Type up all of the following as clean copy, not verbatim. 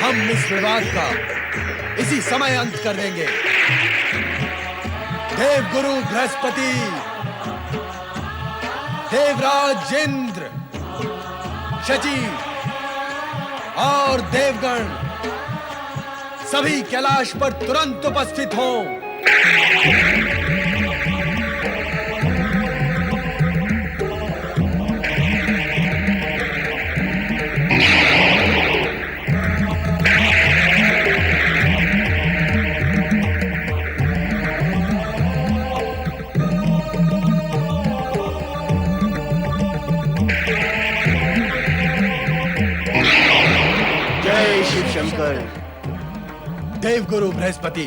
हम इस विवाद का इसी समय अंत कर देंगे। देवगुरु बृहस्पति, देवराज इंद्र, शची और देवगण सभी कैलाश पर तुरंत उपस्थित हों। जय शिव शंकर। देवगुरु बृहस्पति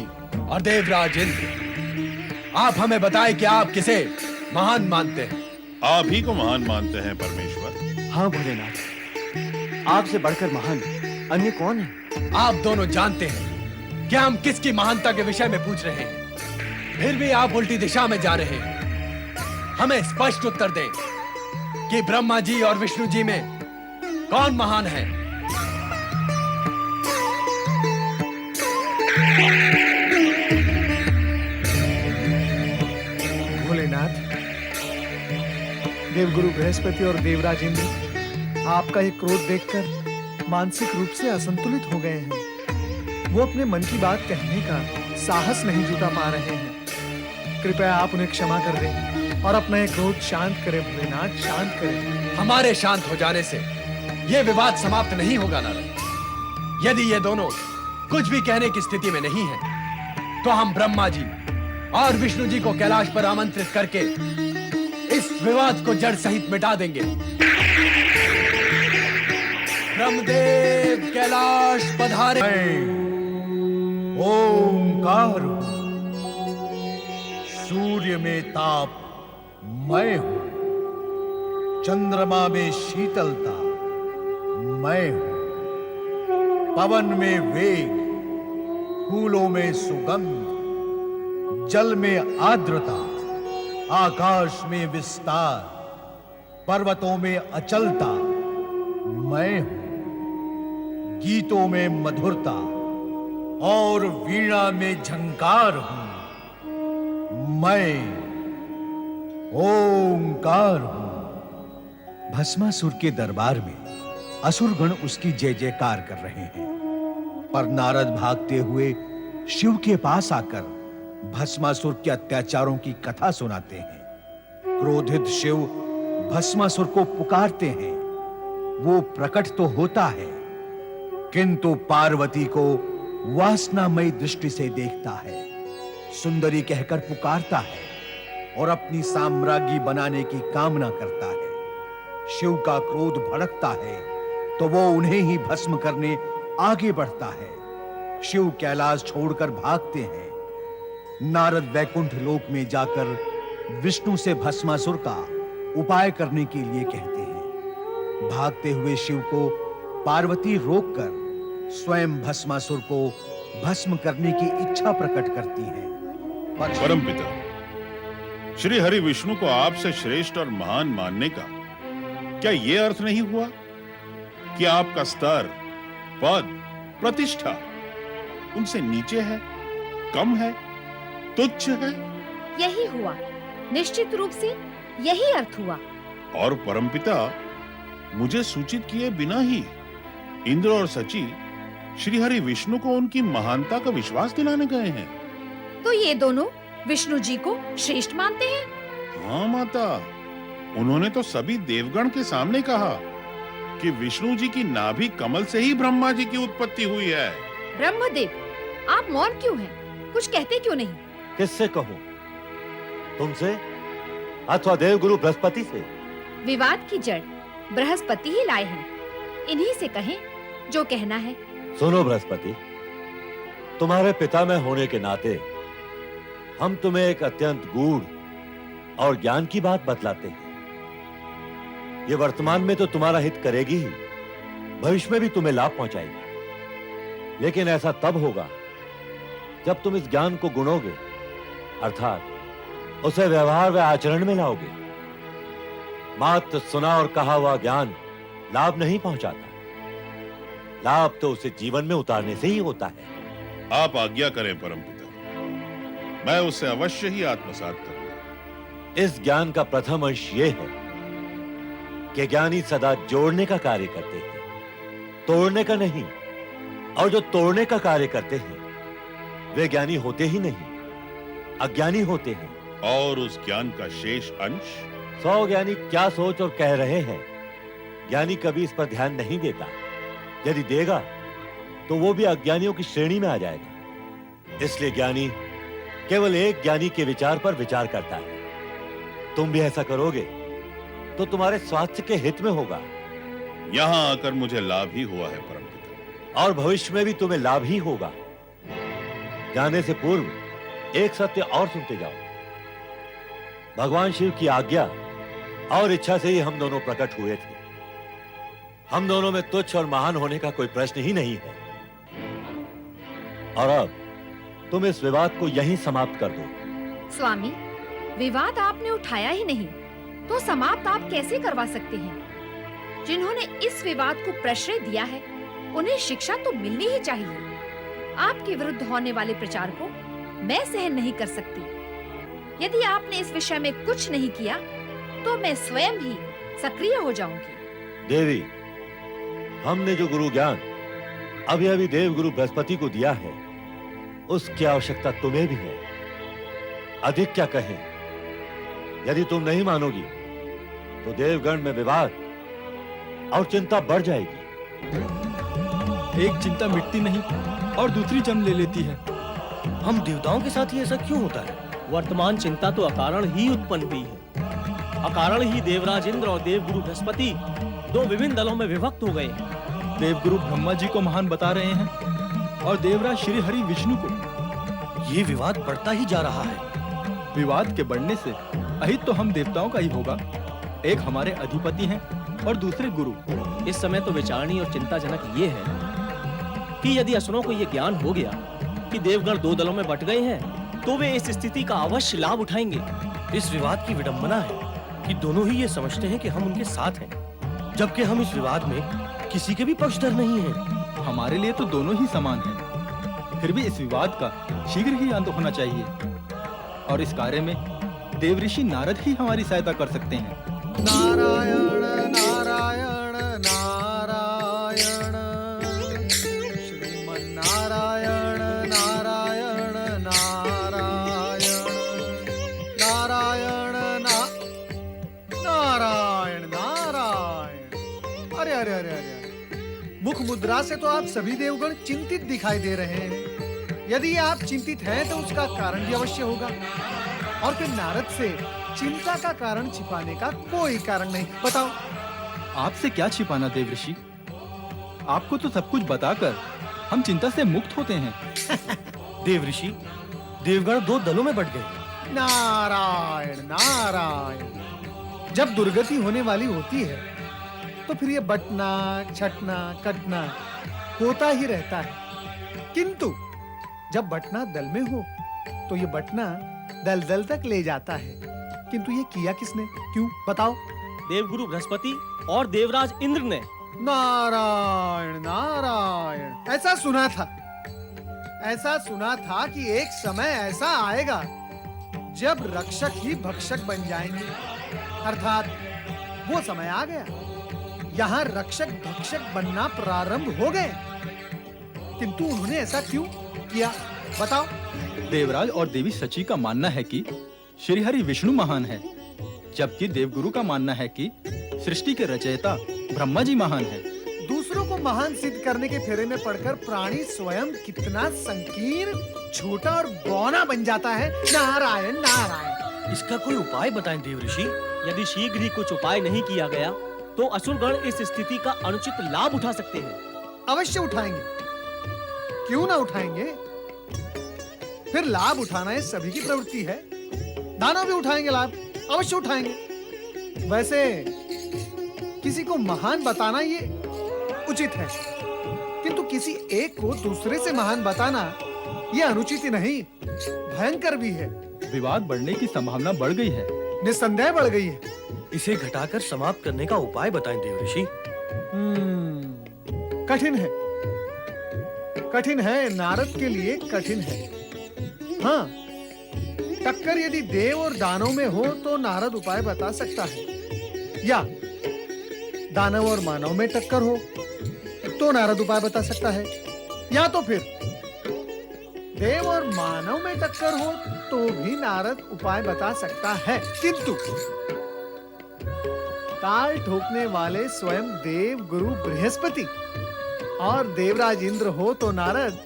और देवराज इंद्र, आप हमें बताएं कि आप किसे महान मानते हैं? आप ही को महान मानते हैं परमेश्वर। हाँ भोलेनाथ, आपसे बढ़कर महान अन्य कौन है? आप दोनों जानते हैं कि हम किसकी महानता के विषय में पूछ रहे हैं, फिर भी आप उल्टी दिशा में जा रहे हैं। हमें स्पष्ट उत्तर दें कि ब्रह्मा जी और विष्णु जी में कौन महान है? भोलेनाथ, देवगुरु बृहस्पति और देवराज इंद्र आपका ये क्रोध देखकर मानसिक रूप से असंतुलित हो गए हैं। वो अपने मन की बात कहने का साहस नहीं जुटा पा रहे हैं। कृपया आप उन्हें क्षमा कर दें और अपना ये क्रोध शांत करें। भोलेनाथ, शांत करें। हमारे शांत हो जाने से यह विवाद समाप्त नहीं होगा नारद। यदि ये दोनों कुछ भी कहने की स्थिति में नहीं है, तो हम ब्रह्मा जी और विष्णु जी को कैलाश पर आमंत्रित करके इस विवाद को जड़ सहित मिटा देंगे। ब्रह्मदेव कैलाश पधारे। ओंकार हूं, सूर्य में ताप मैं हूं, चंद्रमा में शीतलता मैं हूं, पवन में वेग, फूलों में सुगंध, जल में आर्द्रता, आकाश में विस्तार, पर्वतों में अचलता मैं हूं, गीतों में मधुरता और वीणा में झंकार हूं। मैं ओंकार हूं। भस्मासुर के दरबार में असुरगण उसकी जय जयकार कर रहे हैं, पर नारद भागते हुए शिव के पास आकर भस्मासुर के अत्याचारों की कथा सुनाते हैं। क्रोधित शिव भस्मासुर को पुकारते हैं। वो प्रकट तो होता है, किंतु पार्वती को वासनामयी दृष्टि से देखता है। सुंदरी कहकर पुकारता है और अपनी साम्राज्ञी बनाने की कामना करता है। शिव का क्रोध भड़कता है तो वो उन्हें ही भस्म करने आगे बढ़ता है। शिव कैलाश छोड़कर भागते हैं। नारद वैकुंठ लोक में जाकर विष्णु से भस्मासुर का उपाय करने के लिए कहते हैं। भागते हुए शिव को पार्वती रोककर स्वयं भस्मासुर को भस्म करने की इच्छा प्रकट करती है। परमपिता, श्री हरि विष्णु को आपसे श्रेष्ठ और महान मानने का क्या यह अर्थ नहीं हुआ कि आपका स्तर, पद, प्रतिष्ठा उनसे नीचे है, कम है, तुच्छ है? यही हुआ, निश्चित रूप से यही अर्थ हुआ। और परमपिता, मुझे सूचित किए बिना ही इंद्र और सची श्री हरि विष्णु को उनकी महानता का विश्वास दिलाने गए हैं। तो ये दोनों विष्णु जी को श्रेष्ठ मानते हैं? हाँ माता, उन्होंने तो सभी देवगण के सामने कहा कि विष्णु जी की नाभि कमल से ही ब्रह्मा जी की उत्पत्ति हुई है। ब्रह्मदेव, आप मौन क्यों हैं? कुछ कहते क्यों नहीं? किससे कहूं? तुमसे अथवा देवगुरु बृहस्पति से? विवाद की जड़ बृहस्पति ही लाए हैं। इन्हीं से कहें जो कहना है। सुनो बृहस्पति, तुम्हारे पिता में होने के नाते हम तुम्हें एक अत्यंत गूढ़ और ज्ञान की बात बतलाते हैं। ये वर्तमान में तो तुम्हारा हित करेगी ही, भविष्य में भी तुम्हें लाभ पहुंचाएगी। लेकिन ऐसा तब होगा जब तुम इस ज्ञान को गुणोगे, अर्थात उसे व्यवहार व आचरण में लाओगे। मात्र सुना और कहा हुआ ज्ञान लाभ नहीं पहुंचाता। लाभ तो उसे जीवन में उतारने से ही होता है। आप आज्ञा करें परमपिता, मैं उसे अवश्य ही आत्मसात करूंगा। इस ज्ञान का प्रथम अंश ये है कि ज्ञानी सदा जोड़ने का कार्य करते हैं, तोड़ने का नहीं। और जो तोड़ने का कार्य करते हैं वे ज्ञानी होते ही नहीं, अज्ञानी होते हैं। और उस ज्ञान का शेष अंश? 100 ज्ञानी क्या सोच और कह रहे हैं, ज्ञानी कभी इस पर ध्यान नहीं देता। यदि देगा तो वो भी अज्ञानियों की श्रेणी में आ जाएगा। इसलिए ज्ञानी केवल एक ज्ञानी के विचार पर विचार करता है। तुम भी ऐसा करोगे तो तुम्हारे स्वास्थ्य के हित में होगा। यहां आकर मुझे लाभ ही हुआ है परमपिता। और भविष्य में भी तुम्हें लाभ ही होगा। जाने से पूर्व एक सत्य और सुनते जाओ। भगवान शिव की आज्ञा और इच्छा से ही हम दोनों प्रकट हुए थे। हम दोनों में तुच्छ और महान होने का कोई प्रश्न ही नहीं है। और अब तुम इस विवाद को यहीं समाप्त कर दो। स्वामी, विवाद आपने उठाया ही नहीं तो समाप्त आप कैसे करवा सकते हैं? जिन्होंने इस विवाद को प्रश्रय दिया है उन्हें शिक्षा तो मिलनी ही चाहिए। आपके विरुद्ध होने वाले प्रचार को मैं सहन नहीं कर सकती। यदि आपने इस विषय में कुछ नहीं किया तो मैं स्वयं ही सक्रिय हो जाऊंगी। देवी, हमने जो गुरु ज्ञान अभी अभी देव गुरु बृहस्पति को दिया है उसकी आवश्यकता तुम्हें भी है। अधिक क्या कहें, यदि तुम नहीं मानोगी तो देवगण में विवाद और चिंता बढ़ जाएगी। एक चिंता मिटती नहीं और दूसरी जन्म ले लेती है। हम देवताओं के साथ ही ऐसा क्यों होता है? वर्तमान चिंता तो अकारण ही उत्पन्न हुई है। अकारण ही देवराज इंद्र और देवगुरु बृहस्पति दो विभिन्न दलों में विभक्त हो गए। देवगुरु ब्रह्मा जी को महान बता रहे हैं और देवराज श्री हरि विष्णु को। ये विवाद बढ़ता ही जा रहा है। विवाद के बढ़ने से अहित तो हम देवताओं का ही होगा। एक हमारे अधिपति हैं और दूसरे गुरु। इस समय तो विचारणी और चिंताजनक ये है कि यदि असुरों को ये ज्ञान हो गया कि देवगण दो दलों में बट गए हैं तो वे इस स्थिति का अवश्य लाभ उठाएंगे। इस विवाद की विडंबना है कि दोनों ही ये समझते हैं कि हम उनके साथ हैं, जबकि हम इस विवाद में किसी के भी पक्षधर नहीं हैं। हमारे लिए तो दोनों ही समान हैं। फिर भी इस विवाद का शीघ्र ही अंत होना चाहिए और इस कार्य में देवऋषि नारद ही हमारी सहायता कर सकते हैं। नारायण नारायण नारायण श्रीमन नारायण नारायण नारायण नारायण नारायण नारायण। अरे अरे अरे अरे, मुख मुद्रा से तो आप सभी देवगण चिंतित दिखाई दे रहे हैं। यदि आप चिंतित हैं तो उसका कारण भी अवश्य होगा। और फिर नारद से चिंता का कारण छिपाने का कोई कारण नहीं। बताओ। आपसे क्या छिपाना देवऋषि, आपको तो सब कुछ बताकर हम चिंता से मुक्त होते हैं। देवऋषि, देवगण दो दलों में बट गए। नारायण नारायण। जब दुर्गति होने वाली होती है तो फिर ये बटना छटना कटना होता ही रहता है। किंतु जब बटना दल में हो तो ये बटना दल दल तक ले जाता है। किंतु ये किया किसने, क्यों, बताओ। देवगुरु बृहस्पति और देवराज इंद्र ने। नारायण नारायण। ऐसा सुना था कि एक समय ऐसा आएगा जब रक्षक ही भक्षक बन जाएंगे। अर्थात वो समय आ गया। यहाँ रक्षक भक्षक बनना प्रारंभ हो गए। किंतु उन्होंने ऐसा क्यों किया, बताओ। देवराज और देवी सची का मानना है कि श्री हरि विष्णु महान है, जबकि देवगुरु का मानना है कि सृष्टि के रचयिता ब्रह्मा जी महान है। दूसरों को महान सिद्ध करने के फेरे में पड़कर प्राणी स्वयं कितना संकीर्ण, छोटा और बौना बन जाता है। नारायण नारायण। इसका कोई उपाय बताएं देवऋषि। यदि शीघ्र ही कुछ उपाय नहीं किया गया तो असुरगण इस स्थिति का अनुचित लाभ उठा सकते हैं। अवश्य उठाएंगे, क्यों ना उठाएंगे। फिर लाभ उठाना ये सभी की प्रवृत्ति है। दानव भी उठाएंगे लाभ, अवश्य उठाएंगे। वैसे किसी को महान बताना ये उचित है, किंतु किसी एक को दूसरे से महान बताना ये अनुचित ही नहीं, भयंकर भी है। विवाद बढ़ने की संभावना बढ़ गई है। निस्संदेह बढ़ गई है। इसे घटाकर समाप्त करने का उपाय बताएं देवऋषि। कठिन है, कठिन है, नारद के लिए कठिन है। हाँ, टक्कर यदि देव और दानव में हो तो नारद उपाय बता सकता है, या दानव और मानव में टक्कर हो तो नारद उपाय बता सकता है, या तो फिर देव और मानव में टक्कर हो तो भी नारद उपाय बता सकता है। किंतु ताल ठोकने वाले स्वयं देव गुरु बृहस्पति और देवराज इंद्र हो तो नारद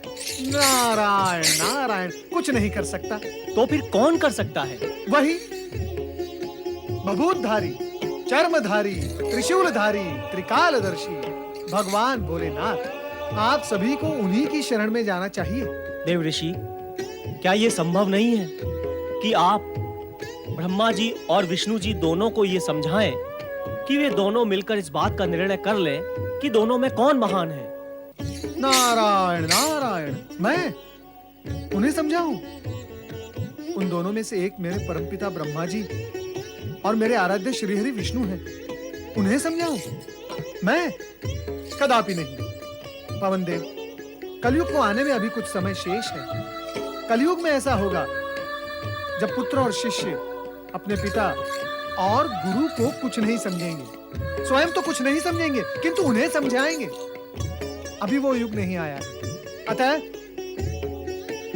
नारायण नारायण कुछ नहीं कर सकता। तो फिर कौन कर सकता है? वही बभूतधारी, चर्मधारी, त्रिशूलधारी, त्रिकालदर्शी भगवान भोलेनाथ। आप सभी को उन्हीं की शरण में जाना चाहिए। देव ऋषि, क्या ये संभव नहीं है कि आप ब्रह्मा जी और विष्णु जी दोनों को ये समझाएं कि वे दोनों मिलकर इस बात का निर्णय कर लें कि दोनों में कौन महान है? नारायण नारायण, मैं उन्हें समझाऊं? उन दोनों में से एक मेरे परमपिता ब्रह्मा जी और मेरे आराध्य श्री हरि विष्णु हैं। उन्हें समझाऊं? मैं कदापि नहीं। पवन देव, कलयुग को आने में अभी कुछ समय शेष है। कलयुग में ऐसा होगा जब पुत्र और शिष्य अपने पिता और गुरु को कुछ नहीं समझेंगे, स्वयं तो कुछ नहीं समझेंगे किंतु उन्हें समझाएंगे। अभी वो युग नहीं आया। अतः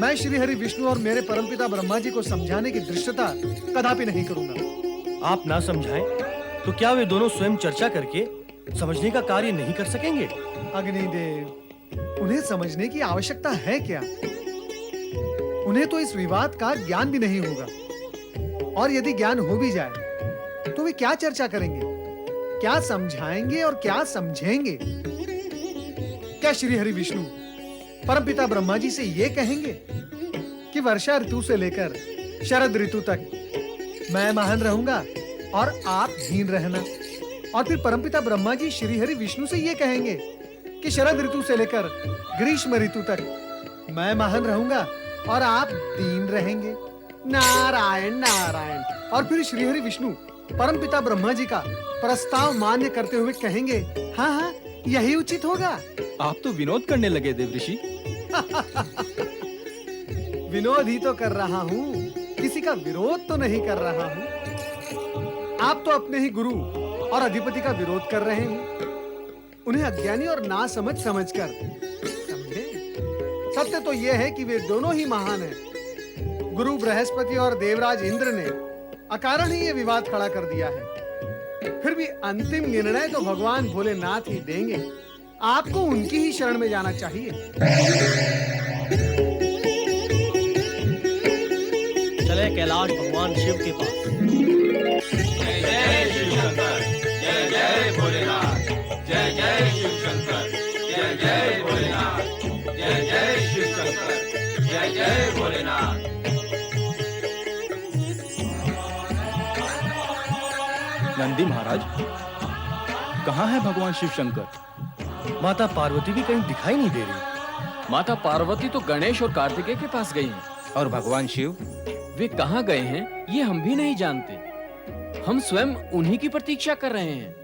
मैं श्री हरि विष्णु और मेरे परमपिता ब्रह्मा जी को समझाने की दृष्टता कदापि नहीं करूंगा। आप ना समझाएं तो क्या वे दोनों स्वयं चर्चा करके समझने का कार्य नहीं कर सकेंगे? अग्निदेव, उन्हें समझने की आवश्यकता है क्या? उन्हें तो इस विवाद का ज्ञान भी नहीं होगा, और यदि ज्ञान हो भी जाए तो वे क्या चर्चा करेंगे, क्या समझाएंगे और क्या समझेंगे? क्या श्री हरि विष्णु परमपिता ब्रह्मा जी से ये कहेंगे कि वर्षा ऋतु से लेकर शरद ऋतु तक मैं महान रहूंगा और आप हीन रहना? और फिर परमपिता ब्रह्मा जी श्री हरि विष्णु से ये कहेंगे कि शरद ऋतु से लेकर ग्रीष्म ऋतु तक मैं महान रहूंगा और आप दीन रहेंगे? नारायण नारायण। और फिर श्री हरि विष्णु परमपिता ब्रह्मा जी का प्रस्ताव मान्य करते हुए कहेंगे, हाँ हाँ यही उचित होगा। आप तो विनोद करने लगे देव ऋषि। विनोद ही तो कर रहा हूँ, किसी का विरोध तो नहीं कर रहा हूँ। आप तो अपने ही गुरु और अधिपति का विरोध कर रहे हैं, उन्हें अज्ञानी और नासमझ समझकर। समझे? सत्य तो यह है कि वे दोनों ही महान हैं। गुरु बृहस्पति और देवराज इंद्र ने अकारण ही ये विवाद खड़ा कर दिया है। फिर भी अंतिम निर्णय तो भगवान भोलेनाथ ही देंगे। आपको उनकी ही शरण में जाना चाहिए। चले कैलाश भगवान शिव के पास। जय जय शिव शंकर, जय जय भोलेनाथ, जय जय शिव शंकर, जय जय भोलेनाथ, जय जय शिव शंकर, जय जय भोलेनाथ। नंदी महाराज, कहाँ है भगवान शिव शंकर? माता पार्वती भी कहीं दिखाई नहीं दे रही। माता पार्वती तो गणेश और कार्तिकेय के पास गई हैं। और भगवान शिव? वे कहाँ गए हैं ये हम भी नहीं जानते। हम स्वयं उन्हीं की प्रतीक्षा कर रहे हैं।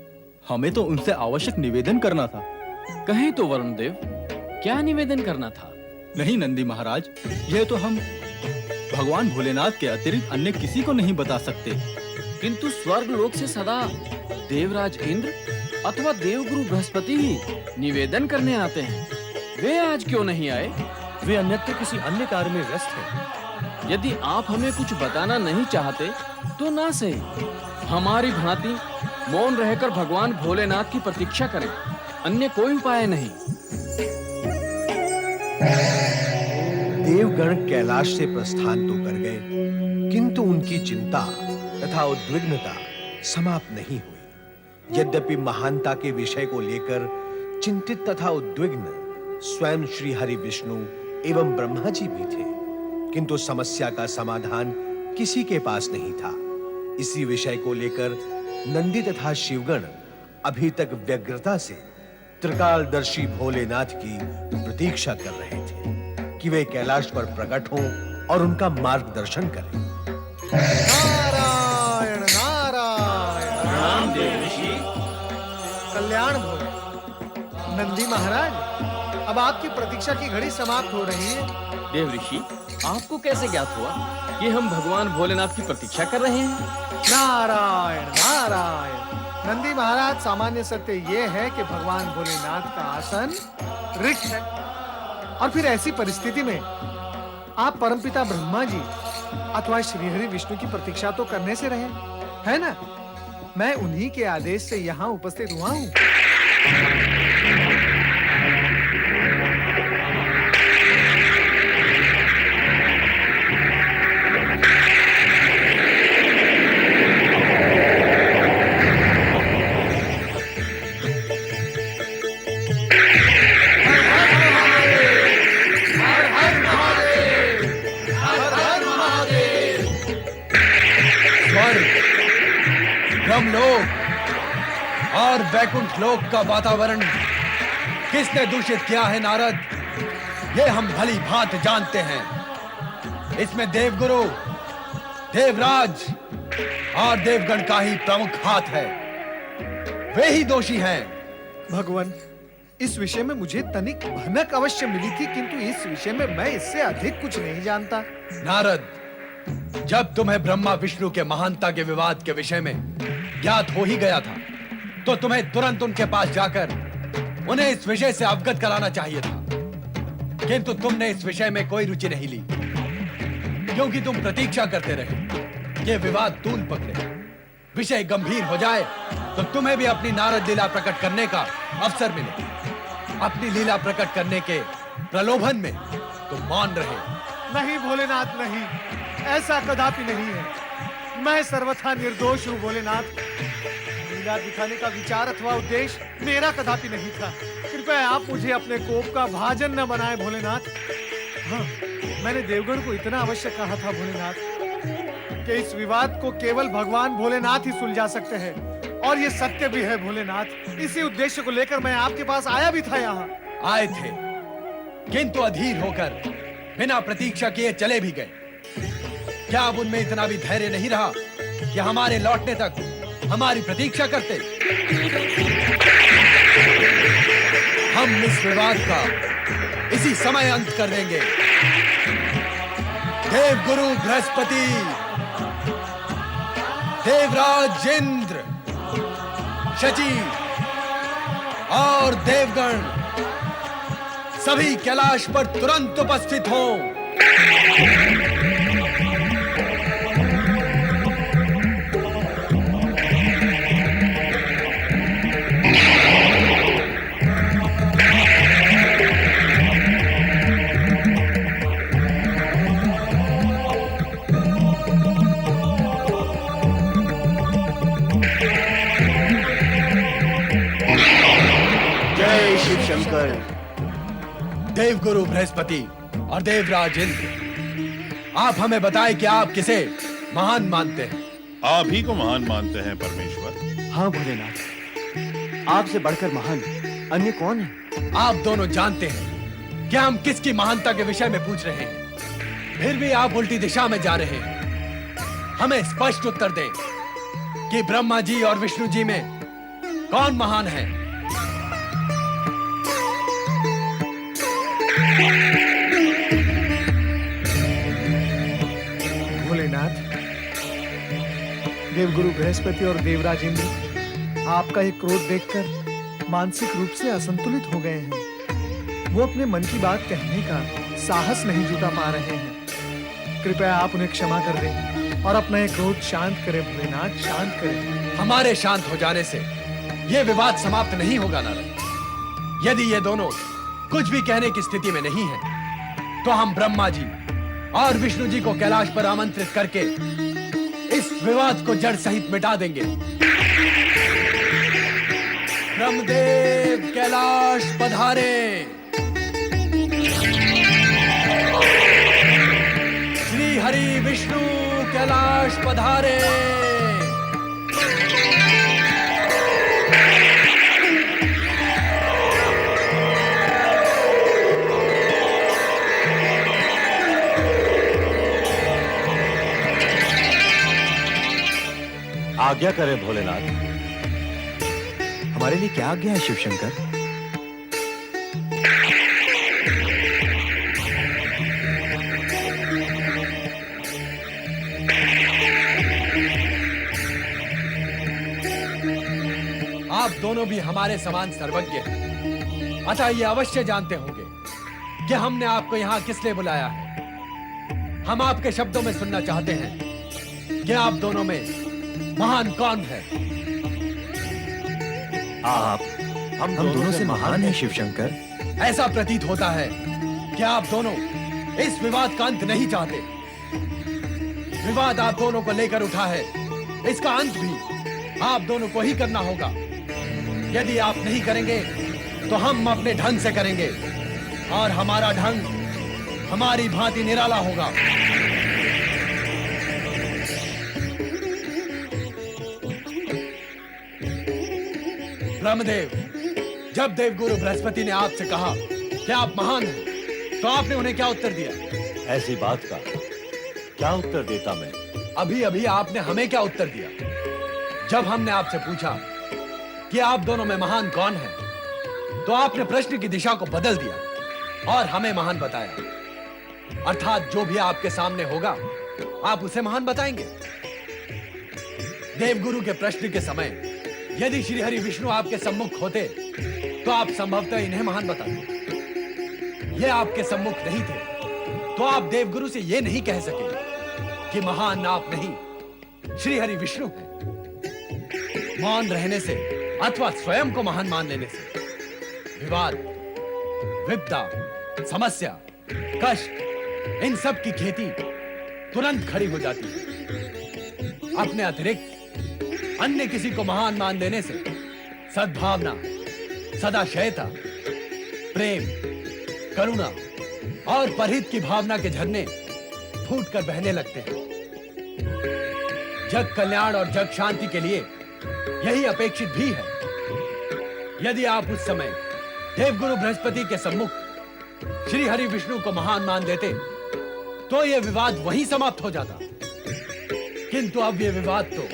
हमें तो उनसे आवश्यक निवेदन करना था। कहें तो वरुण देव, क्या निवेदन करना था? नहीं नंदी महाराज, यह तो हम भगवान भोलेनाथ के अतिरिक्त अन्य किसी को नहीं बता सकते। किंतु स्वर्ग लोक से सदा देवराज इंद्र अथवा देवगुरु बृहस्पति ही निवेदन करने आते हैं। वे आज क्यों नहीं आए? वे अन्यत्र किसी अन्य कार्य में व्यस्त हैं। यदि आप हमें कुछ बताना नहीं चाहते तो ना सही, हमारी भांति मौन रहकर भगवान भोलेनाथ की प्रतीक्षा करें, अन्य कोई उपाय नहीं। देवगण कैलाश से प्रस्थान तो कर गए, किंतु उनकी चिंता तथा उद्विग्नता समाप्त नहीं हुई। यद्यपि महानता के विषय को लेकर चिंतित तथा उद्विग्न स्वयं श्री हरि विष्णु एवं ब्रह्मा जी भी थे, किंतु समस्या का समाधान किसी के पास नहीं था। इसी विषय को लेकर नंदी तथा शिवगण अभी तक व्यग्रता से त्रिकालदर्शी भोलेनाथ की प्रतीक्षा कर रहे थे कि वे कैलाश पर प्रकट हों और उनका मार्गदर्शन करें। नारायण नारायण। राम देव ऋषि। कल्याण भो। नंदी महाराज, अब आपकी प्रतीक्षा की घड़ी समाप्त हो रही है। देव ऋषि, आपको कैसे ज्ञात हुआ कि हम भगवान भोलेनाथ की प्रतीक्षा कर रहे हैं? नारायण नारायण। नंदी महाराज, सामान्य सत्य ये है कि भगवान भोलेनाथ का आसन रिक्त है, और फिर ऐसी परिस्थिति में आप परमपिता ब्रह्मा जी अथवा श्रीहरि विष्णु की प्रतीक्षा तो करने से रहे, है ना? मैं उन्हीं के आदेश से यहाँ उपस्थित हुआ हूँ। ब्रह्मलोक और वैकुंठ लोक का वातावरण किसने दूषित किया है नारद? ये हम भली भांति जानते हैं। इसमें देवगुरु, देवराज और देवगण का ही प्रमुख हाथ है। वे ही दोषी हैं। भगवान, इस विषय में मुझे तनिक भनक अवश्य मिली थी, किंतु इस विषय में मैं इससे अधिक कुछ नहीं जानता। नारद, जब तुम्हें ब्रह्मा विष्णु के महानता के विवाद के विषय में ज्ञात हो ही गया था, तो तुम्हें तुरंत उनके पास जाकर उन्हें इस विषय से अवगत कराना चाहिए था, किंतु तुमने इस विषय में कोई रुचि नहीं ली, क्योंकि तुम प्रतीक्षा करते रहे कि विवाद तूल पकड़े, विषय गंभीर हो जाए तो तुम्हें भी अपनी नारद लीला प्रकट करने का अवसर मिले। अपनी लीला प्रकट करने के प्रलोभन में तुम मौन रहे। नहीं भोलेनाथ, नहीं, ऐसा कदापि नहीं है। मैं सर्वथा निर्दोष हूँ भोलेनाथ। लीला दिखाने का विचार अथवा उद्देश्य मेरा कदापि नहीं था। कृपया आप मुझे अपने कोप का भाजन न बनाए भोलेनाथ। हाँ, मैंने देवगण को इतना अवश्य कहा था भोलेनाथ कि इस विवाद को केवल भगवान भोलेनाथ ही सुलझा सकते हैं, और ये सत्य भी है भोलेनाथ। इसी उद्देश्य को लेकर मैं आपके पास आया भी था। यहाँ आए थे, किंतु अधीर होकर बिना प्रतीक्षा किए चले भी गए। क्या अब उनमें इतना भी धैर्य नहीं रहा कि हमारे लौटने तक हमारी प्रतीक्षा करते? हम इस विवाद का इसी समय अंत कर देंगे। देव गुरु बृहस्पति, देवराज इंद्र, शची और देवगण सभी कैलाश पर तुरंत उपस्थित हों। जय शिव शंकर। देवगुरु बृहस्पति और देवराज इंद्र, आप हमें बताएं कि आप किसे महान मानते हैं? आप ही को महान मानते हैं परमेश्वर। हाँ भोलेनाथ, आपसे बढ़कर महान अन्य कौन है? आप दोनों जानते हैं कि हम किसकी महानता के विषय में पूछ रहे हैं, फिर भी आप उल्टी दिशा में जा रहे हैं। हमें स्पष्ट उत्तर दें कि ब्रह्मा जी और विष्णु जी में कौन महान है? भोलेनाथ, देवगुरु बृहस्पति और देवराज इंद्र आपका ये क्रोध देखकर मानसिक रूप से असंतुलित हो गए हैं। वो अपने मन की बात कहने का साहस नहीं जुटा पा रहे हैं। कृपया आप उन्हें क्षमा कर दें और अपना ये क्रोध शांत करें भोलेनाथ, शांत करें। हमारे शांत हो जाने से ये विवाद समाप्त नहीं होगा नारद। यदि ये दोनों कुछ भी कहने की स्थिति में नहीं है, तो हम ब्रह्मा जी और विष्णु जी को कैलाश पर आमंत्रित करके इस विवाद को जड़ सहित मिटा देंगे। ब्रह्मदेव कैलाश पधारे। श्री हरि विष्णु कैलाश पधारे। आज्ञा करें भोलेनाथ। हमारे लिए क्या आज्ञा है शिव शंकर? दोनों भी हमारे समान सर्वज्ञ हैं। अतः ये अवश्य जानते होंगे कि हमने आपको यहाँ किस लिए बुलाया है। हम आपके शब्दों में सुनना चाहते हैं कि आप दोनों में महान कौन है। आप हम दोनों से महान हैं शिवशंकर। ऐसा प्रतीत होता है कि आप दोनों इस विवाद का अंत नहीं चाहते। विवाद आप दोनों को लेकर उठा है, इसका अंत भी आप दोनों को ही करना होगा। यदि आप नहीं करेंगे तो हम अपने ढंग से करेंगे, और हमारा ढंग हमारी भांति निराला होगा। ब्रह्मदेव, जब देवगुरु बृहस्पति ने आपसे कहा कि आप महान हैं, तो आपने उन्हें क्या उत्तर दिया? ऐसी बात का क्या उत्तर देता मैं? अभी अभी आपने हमें क्या उत्तर दिया? जब हमने आपसे पूछा कि आप दोनों में महान कौन है, तो आपने प्रश्न की दिशा को बदल दिया और हमें महान बताया। अर्थात जो भी आपके सामने होगा, आप उसे महान बताएंगे। देवगुरु के प्रश्न के समय यदि श्री हरि विष्णु आपके सम्मुख होते, तो आप संभवतः इन्हें महान बताते। ये आपके सम्मुख नहीं थे, तो आप देवगुरु से ये नहीं कह सके कि महान आप नहीं, श्री हरि विष्णु हैं। मौन रहने से अथवा स्वयं को महान मान लेने से विवाद, विपदा, समस्या, कष्ट, इन सब की खेती तुरंत खड़ी हो जाती है। अपने अतिरिक्त अन्य किसी को महान मान लेने से सद्भावना, सदाशयता, प्रेम, करुणा और परहित की भावना के झरने फूटकर बहने लगते हैं। जग कल्याण और जग शांति के लिए यही अपेक्षित भी है। यदि आप उस समय देवगुरु बृहस्पति के सम्मुख श्री हरि विष्णु को महान मान लेते, तो यह विवाद वहीं समाप्त हो जाता। किंतु अब यह विवाद तो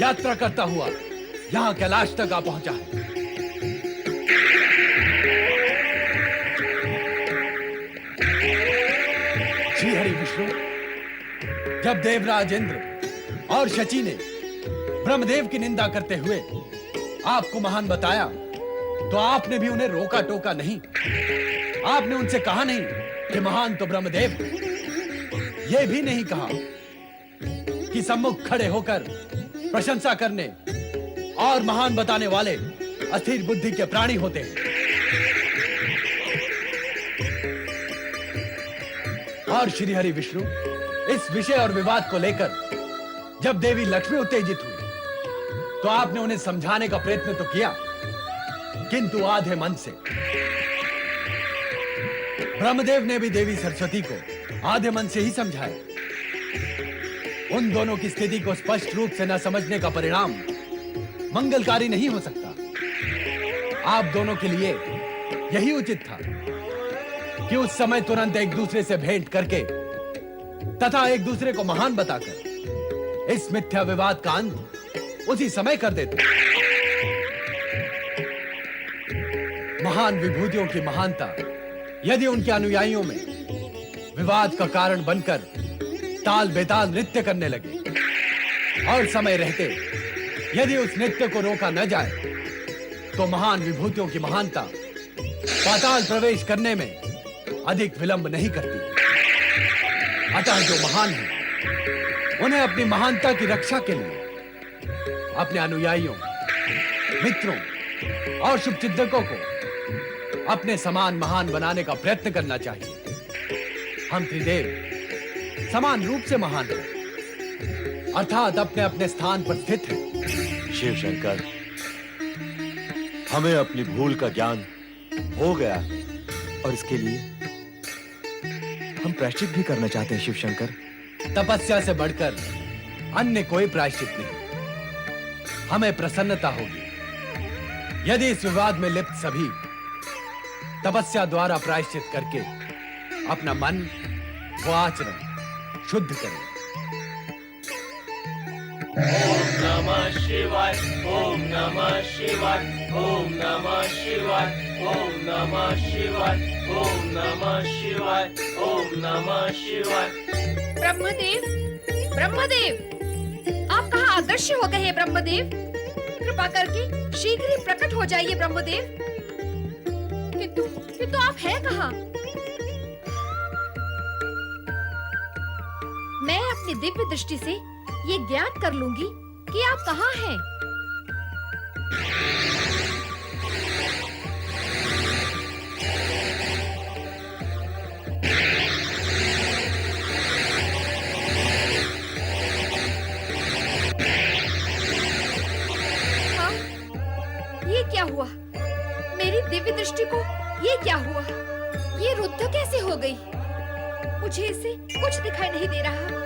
यात्रा करता हुआ यहां कैलाश तक आ पहुंचा है। श्री हरि विष्णु, जब देवराज इंद्र और शची ने ब्रह्मदेव की निंदा करते हुए आपको महान बताया, तो आपने भी उन्हें रोका टोका नहीं। आपने उनसे कहा नहीं कि महान तो ब्रह्मदेव है। यह भी नहीं कहा कि सम्मुख खड़े होकर प्रशंसा करने और महान बताने वाले अस्थिर बुद्धि के प्राणी होते हैं। और श्री हरि विष्णु, इस विषय और विवाद को लेकर जब देवी लक्ष्मी उत्तेजित हुई, तो आपने उन्हें समझाने का प्रयत्न तो किया, किंतु आधे मन से। ब्रह्मदेव ने भी देवी सरस्वती को आधे मन से ही समझाया। उन दोनों की स्थिति को स्पष्ट रूप से न समझने का परिणाम मंगलकारी नहीं हो सकता। आप दोनों के लिए यही उचित था कि उस समय तुरंत एक दूसरे से भेंट करके तथा एक दूसरे को महान बताकर इस मिथ्या विवाद का अंत उसी समय कर देते। महान विभूतियों की महानता यदि उनके अनुयायियों में विवाद का कारण बनकर ताल बेताल नृत्य करने लगे और समय रहते यदि उस नृत्य को रोका न जाए, तो महान विभूतियों की महानता पाताल प्रवेश करने में अधिक विलंब नहीं करती। अतः जो महान है, उन्हें अपनी महानता की रक्षा के लिए अपने अनुयायियों, मित्रों और शुभचिंतकों को अपने समान महान बनाने का प्रयत्न करना चाहिए। हम त्रिदेव समान रूप से महान हैं, अर्थात अपने अपने स्थान पर स्थित हैं। शिवशंकर, हमें अपनी भूल का ज्ञान हो गया है, और इसके लिए हम प्रायश्चित भी करना चाहते हैं शिवशंकर। तपस्या से बढ़कर अन्य कोई प्रायश्चित नहीं। हमें प्रसन्नता होगी यदि इस विवाद में लिप्त सभी तपस्या द्वारा प्रायश्चित करके अपना मन व आचरण शुद्ध करें। ओम नमः शिवाय, ओम नमः शिवाय, ओम नमः शिवाय, ओम नमः शिवाय, ओम नमः शिवाय, ओम नमः शिवाय। ब्रह्मदेव, ब्रह्मदेव, आप कहाँ अदृश्य हो गए हैं ब्रह्मदेव? कृपा करके शीघ्र ही प्रकट हो जाइए ब्रह्मदेव। किंतु आप हैं कहाँ? मैं अपनी दिव्य दृष्टि से ये ज्ञात कर लूंगी कि आप कहाँ हैं। हाँ, ये क्या हुआ? मेरी दिव्य दृष्टि को ये क्या हुआ? ये रुद्ध कैसे हो गई? मुझे इससे कुछ दिखाई नहीं दे रहा।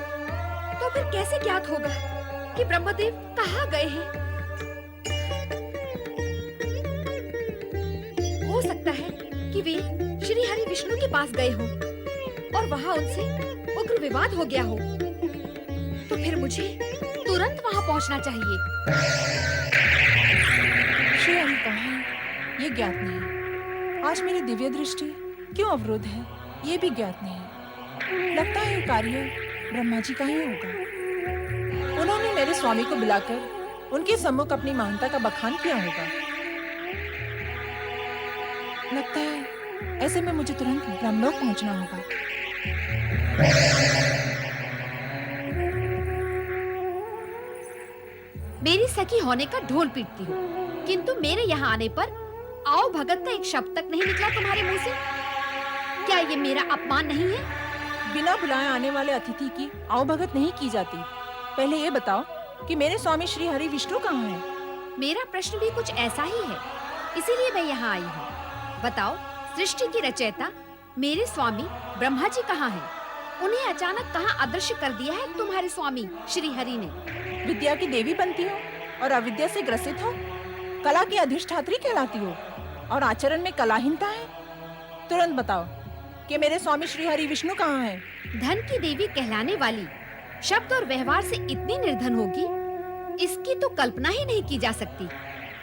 तो फिर कैसे ज्ञात होगा कि ब्रह्मदेव कहाँ गए हैं? हो सकता है कि वे श्री हरि विष्णु के पास गए हों और वहाँ उनसे उग्र विवाद हो गया हो। तो फिर मुझे तुरंत वहाँ पहुँचना चाहिए। श्री हरि कहाँ है ये ज्ञात नहीं। आज मेरी दिव्य दृष्टि क्यों अवरुद्ध है ये भी ज्ञात नहीं। लगता है ये कार्य ब्रह्मा जी का ही होगा। उन्होंने मेरे स्वामी को बुलाकर उनके सम्मुख अपनी महानता का बखान किया होगा। लगता है ऐसे में मुझे तुरंत ब्रह्मलोक पहुंचना होगा। मेरी सखी होने का ढोल पीटती हो, किंतु मेरे यहाँ आने पर आओ भगत का एक शब्द तक नहीं निकला तुम्हारे मुंह से। क्या ये मेरा अपमान नहीं है? बिना बुलाए आने वाले अतिथि की आओ भगत नहीं की जाती। पहले ये बताओ कि मेरे स्वामी श्री हरि विष्णु कहाँ हैं? मेरा प्रश्न भी कुछ ऐसा ही है, इसीलिए मैं यहाँ आई हूँ। बताओ, सृष्टि की रचयिता मेरे स्वामी ब्रह्मा जी कहाँ हैं? उन्हें अचानक कहाँ अदृश्य कर दिया है तुम्हारे स्वामी श्री हरि ने? विद्या की देवी बनती हो और अविद्या से ग्रसित हो, कला की अधिष्ठात्री कहलाती हो और आचरण में कलाहीनता है। तुरंत बताओ कि मेरे स्वामी श्री हरि विष्णु कहाँ हैं? धन की देवी कहलाने वाली शब्द और व्यवहार से इतनी निर्धन होगी, इसकी तो कल्पना ही नहीं की जा सकती।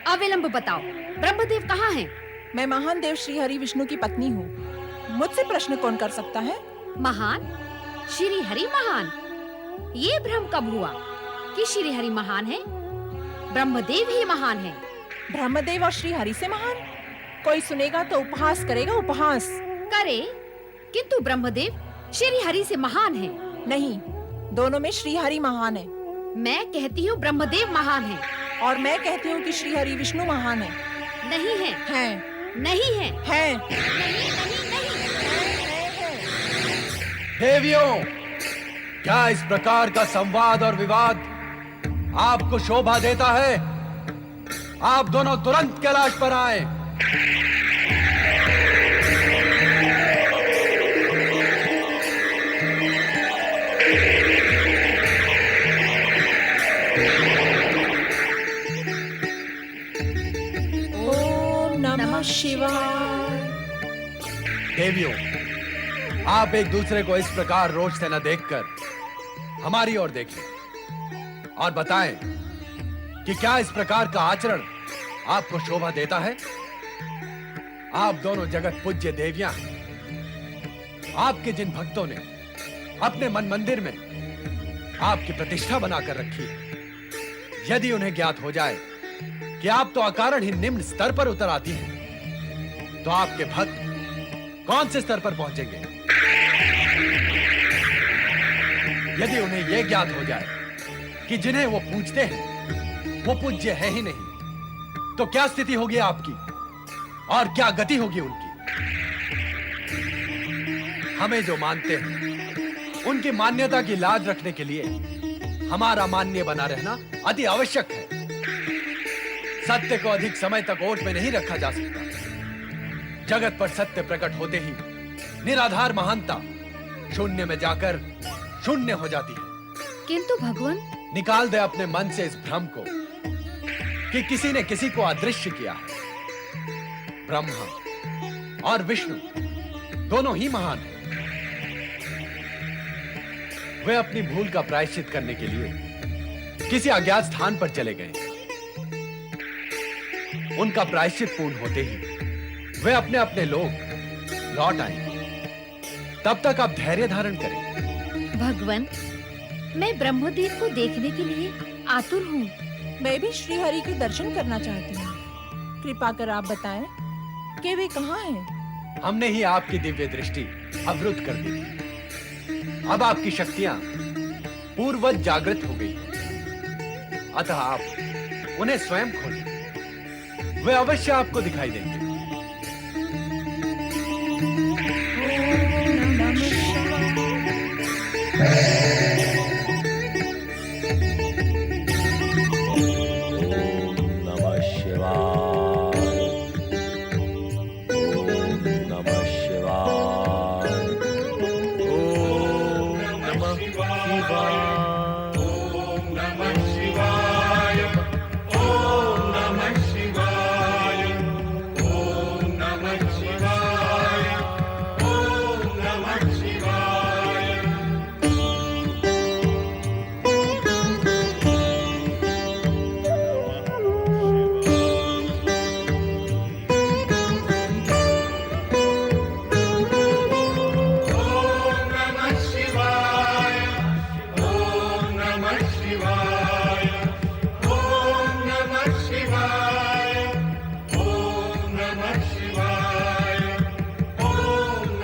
अविलंब बताओ, ब्रह्मदेव कहाँ हैं? मैं महान देव श्री हरि विष्णु की पत्नी हूँ। मुझसे प्रश्न कौन कर सकता है? महान? श्री हरि महान? ये भ्रम कब हुआ कि श्री हरि महान है? ब्रह्मदेव ही महान है। ब्रह्मदेव और श्री हरि से महान? कोई सुनेगा तो उपहास करेगा। उपहास करे, किंतु ब्रह्मदेव श्री हरि से महान है। नहीं, दोनों में श्री हरि महान है। मैं कहती हूँ ब्रह्मदेव महान है। और मैं कहती हूँ कि श्री हरि विष्णु महान है। नहीं है। हैं। नहीं है। हैं। नहीं, नहीं, नहीं। देवियों, क्या इस प्रकार का संवाद और विवाद आपको शोभा देता है? आप दोनों तुरंत कैलाश पर आए। ओम नमः शिवाय। देवियों, आप एक दूसरे को इस प्रकार रोज से न देखकर हमारी ओर देखिए और बताएं कि क्या इस प्रकार का आचरण आपको शोभा देता है? आप दोनों जगत पूज्य देवियां हैं। आपके जिन भक्तों ने अपने मन मंदिर में आपकी प्रतिष्ठा बनाकर रखी है, यदि उन्हें ज्ञात हो जाए कि आप तो अकारण ही निम्न स्तर पर उतर आती हैं, तो आपके भक्त कौन से स्तर पर पहुंचेंगे? यदि उन्हें यह ज्ञात हो जाए कि जिन्हें वो पूजते हैं वो पूज्य है ही नहीं, तो क्या स्थिति होगी आपकी और क्या गति होगी उनकी? हमें जो मानते हैं उनकी मान्यता की लाज रखने के लिए हमारा मान्य बना रहना अति आवश्यक है। सत्य को अधिक समय तक ओट में नहीं रखा जा सकता। जगत पर सत्य प्रकट होते ही निराधार महानता शून्य में जाकर शून्य हो जाती है। किंतु भगवान, निकाल दे अपने मन से इस भ्रम को कि किसी ने किसी को अदृश्य किया है। ब्रह्मा और विष्णु दोनों ही महान हैं। वे अपनी भूल का प्रायश्चित करने के लिए किसी अज्ञात स्थान पर चले गए। उनका प्रायश्चित पूर्ण होते ही वे अपने अपने लोग लौट आएंगे। तब तक आप धैर्य धारण करें। भगवान, मैं ब्रह्मदेव को देखने के लिए आतुर हूँ। मैं भी श्री हरि के दर्शन करना चाहती हूँ। कृपा कर आप बताएं कि वे कहाँ हैं? हमने ही आपकी दिव्य दृष्टि अवरुद्ध कर दी थी। अब आपकी शक्तियां पूर्ववत जागृत हो गई हैं। अतः आप उन्हें स्वयं खोजें। वे अवश्य आपको दिखाई देंगे। नमः शिवाय।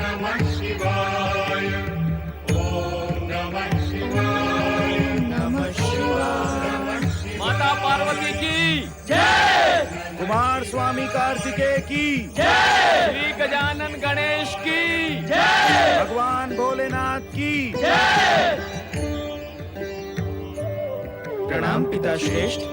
नमः शिवाय। ओम नमः शिवाय। माता पार्वती की जय, कुमार स्वामी कार्तिकेय की जय, श्री गजानन गणेश की जय, भगवान भोलेनाथ की जय। प्रणाम पिता श्रेष्ठ।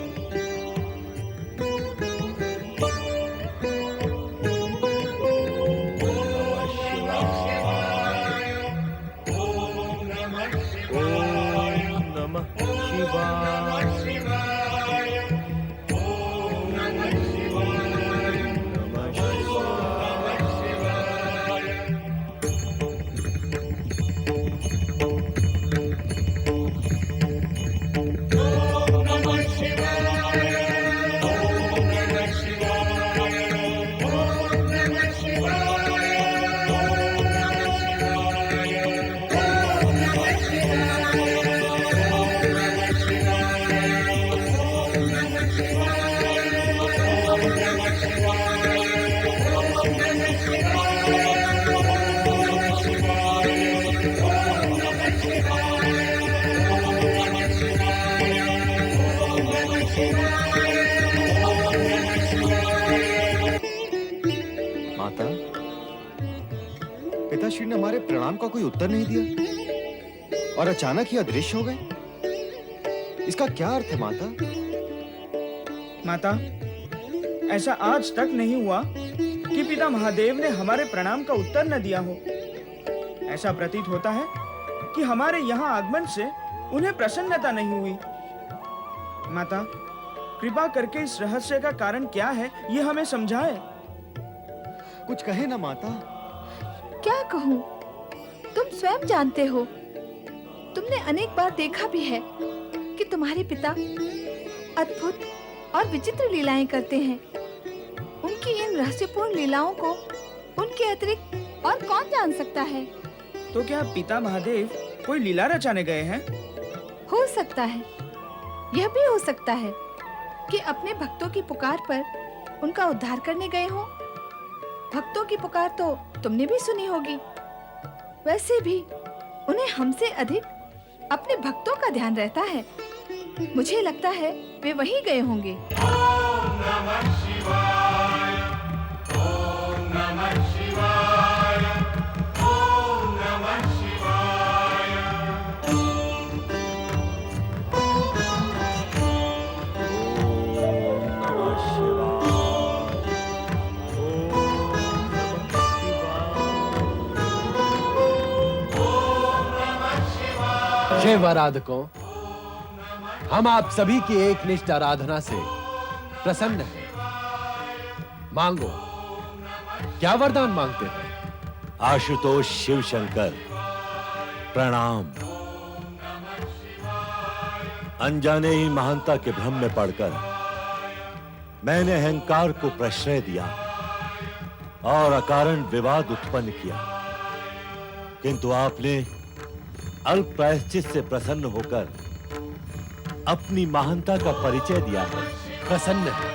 माता, पिताश्री ने हमारे प्रणाम का कोई उत्तर नहीं दिया और अचानक ही अदृश्य हो गए। इसका क्या अर्थ है माता? माता, ऐसा आज तक नहीं हुआ कि पिता महादेव ने हमारे प्रणाम का उत्तर न दिया हो। ऐसा प्रतीत होता है कि हमारे यहाँ आगमन से उन्हें प्रसन्नता नहीं हुई। माता, कृपा करके इस रहस्य का कारण क्या है, ये हमें समझाए। कुछ कहे ना माता। क्या कहूँ? तुम स्वयं जानते हो। तुमने अनेक बार देखा भी है कि तुम्हारे पिता अद्भुत और विचित्र लीलाएं करते हैं। उनकी इन रहस्यपूर्ण लीलाओं को उनके अतिरिक्त और कौन जान सकता है? तो क्या पिता महादेव कोई लीला रचाने गए हैं? हो सकता है, यह भी हो सकता है कि अपने भक्तों की पुकार पर उनका उद्धार करने गए हों। भक्तों की पुकार तो तुमने भी सुनी होगी। वैसे भी उन्हें हमसे अधिक अपने भक्तों का ध्यान रहता है। मुझे लगता है वे वहीं गए होंगे। ओम नमः शिवाय, ओम नमः शिवाय, ओम नमः शिवाय। शिव आराधकों, हम आप सभी की एक निष्ठ आराधना से प्रसन्न हैं। मांगो, क्या वरदान मांगते हो? आशुतोष शिव शंकर, प्रणाम। अनजाने ही महानता के भ्रम में पड़कर मैंने अहंकार को प्रश्रय दिया और अकारण विवाद उत्पन्न किया, किंतु आपने अल्प प्रायश्चित से प्रसन्न होकर अपनी महानता का परिचय दिया है। प्रसन्न है,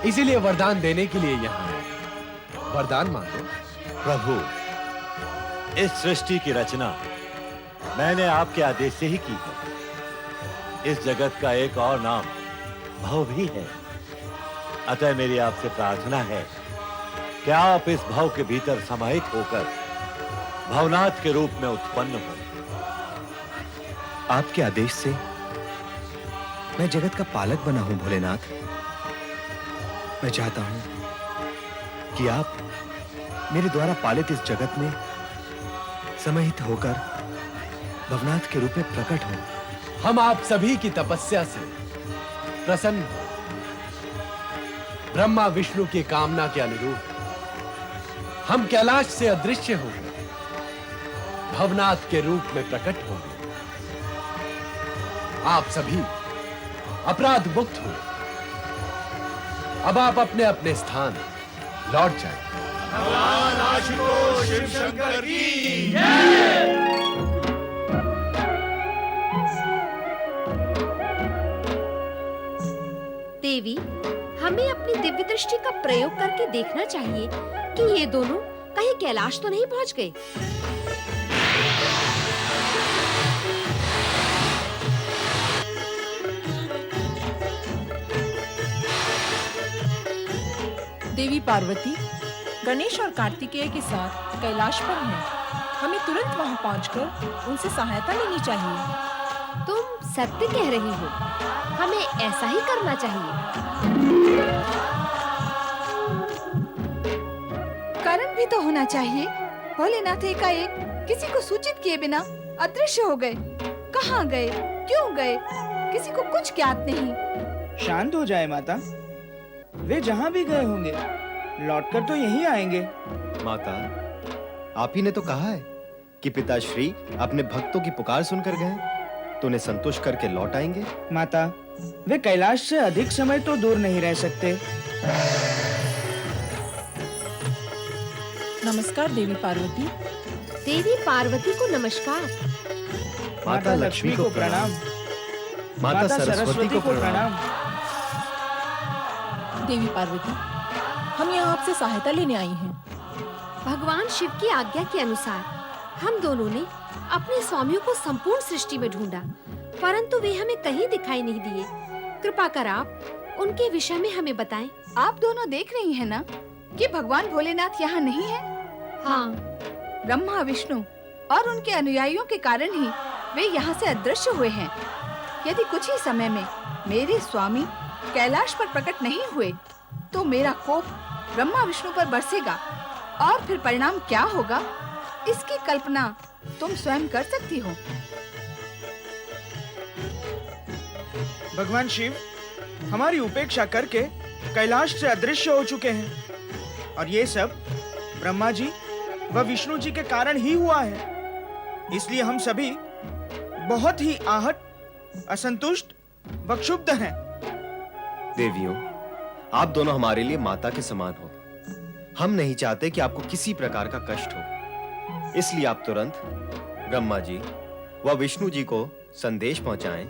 इसीलिए वरदान देने के लिए यहाँ है। वरदान मांगो। प्रभु, इस सृष्टि की रचना मैंने आपके आदेश से ही की है। इस जगत का एक और नाम भव भी है। अतः मेरी आपसे प्रार्थना है कि आप इस भव के भीतर समाहित होकर भवनाथ के रूप में उत्पन्न हो। आपके आदेश से मैं जगत का पालक बना हूं भोलेनाथ। मैं चाहता हूं कि आप मेरे द्वारा पालित इस जगत में समाहित होकर भवनाथ के रूप में प्रकट हो। हम आप सभी की तपस्या से प्रसन्न हो। ब्रह्मा विष्णु की कामना के अनुरूप हम कैलाश से अदृश्य होकर भवनाथ के रूप में प्रकट होंगे। आप सभी अपराध मुक्त हुए। अब आप अपने अपने स्थान लौट जाएं। भगवान आशुतोष शिव शंकर की जय। देवी, हमें अपनी दिव्य दृष्टि का प्रयोग करके देखना चाहिए कि ये दोनों कहीं कैलाश तो नहीं पहुंच गए। देवी पार्वती गणेश और कार्तिकेय के साथ कैलाश पर हैं। हमें तुरंत वहां पहुंचकर उनसे सहायता लेनी चाहिए। तुम सत्य कह रही हो, हमें ऐसा ही करना चाहिए। कारण भी तो होना चाहिए। भोलेनाथ एकाएक किसी को सूचित किए बिना अदृश्य हो गए। कहाँ गए, क्यों गए, किसी को कुछ ज्ञात नहीं। शांत हो जाए माता। वे जहाँ भी गए होंगे लौटकर तो यहीं आएंगे। माता, आप ही ने तो कहा है कि पिताश्री अपने भक्तों की पुकार सुनकर गए तो उन्हें संतुष्ट करके लौट आएंगे। माता, वे कैलाश से अधिक समय तो दूर नहीं रह सकते। नमस्कार देवी पार्वती। देवी पार्वती को नमस्कार। माता लक्ष्मी को प्रणाम। माता सरस्वती को प्रणाम। देवी पार्वती, हम यहाँ आपसे सहायता लेने आई हैं। भगवान शिव की आज्ञा के अनुसार हम दोनों ने अपने स्वामियों को संपूर्ण सृष्टि में ढूंढा, परंतु वे हमें कहीं दिखाई नहीं दिए। कृपा कर आप उनके विषय में हमें बताएं। आप दोनों देख रही हैं ना कि भगवान भोलेनाथ यहाँ नहीं है। हाँ, ब्रह्मा विष्णु और उनके अनुयायियों के कारण ही वे यहाँ से अदृश्य हुए हैं। यदि कुछ ही समय में मेरे स्वामी कैलाश पर प्रकट नहीं हुए तो मेरा कोप ब्रह्मा विष्णु पर बरसेगा और फिर परिणाम क्या होगा इसकी कल्पना तुम स्वयं कर सकती हो। भगवान शिव हमारी उपेक्षा करके कैलाश से अदृश्य हो चुके हैं और ये सब ब्रह्मा जी व विष्णु जी के कारण ही हुआ है। इसलिए हम सभी बहुत ही आहत, असंतुष्ट व क्षुब्ध हैं। देवियों, आप दोनों हमारे लिए माता के समान हो। हम नहीं चाहते कि आपको किसी प्रकार का कष्ट हो। इसलिए आप तुरंत ब्रह्मा जी व विष्णु जी को संदेश पहुंचाएं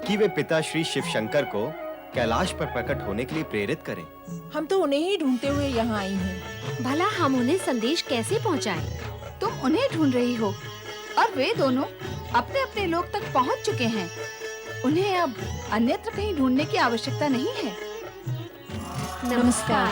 कि वे पिता श्री शिव शंकर को कैलाश पर प्रकट होने के लिए प्रेरित करें। हम तो उन्हें ही ढूंढते हुए यहाँ आई हैं। भला हम उन्हें संदेश कैसे पहुँचाएं? तुम उन्हें ढूंढ रही हो और वे दोनों अपने अपने लोक तक पहुँच चुके हैं। उन्हें अब अन्यत्र कहीं ढूंढने की आवश्यकता नहीं है। नमस्कार।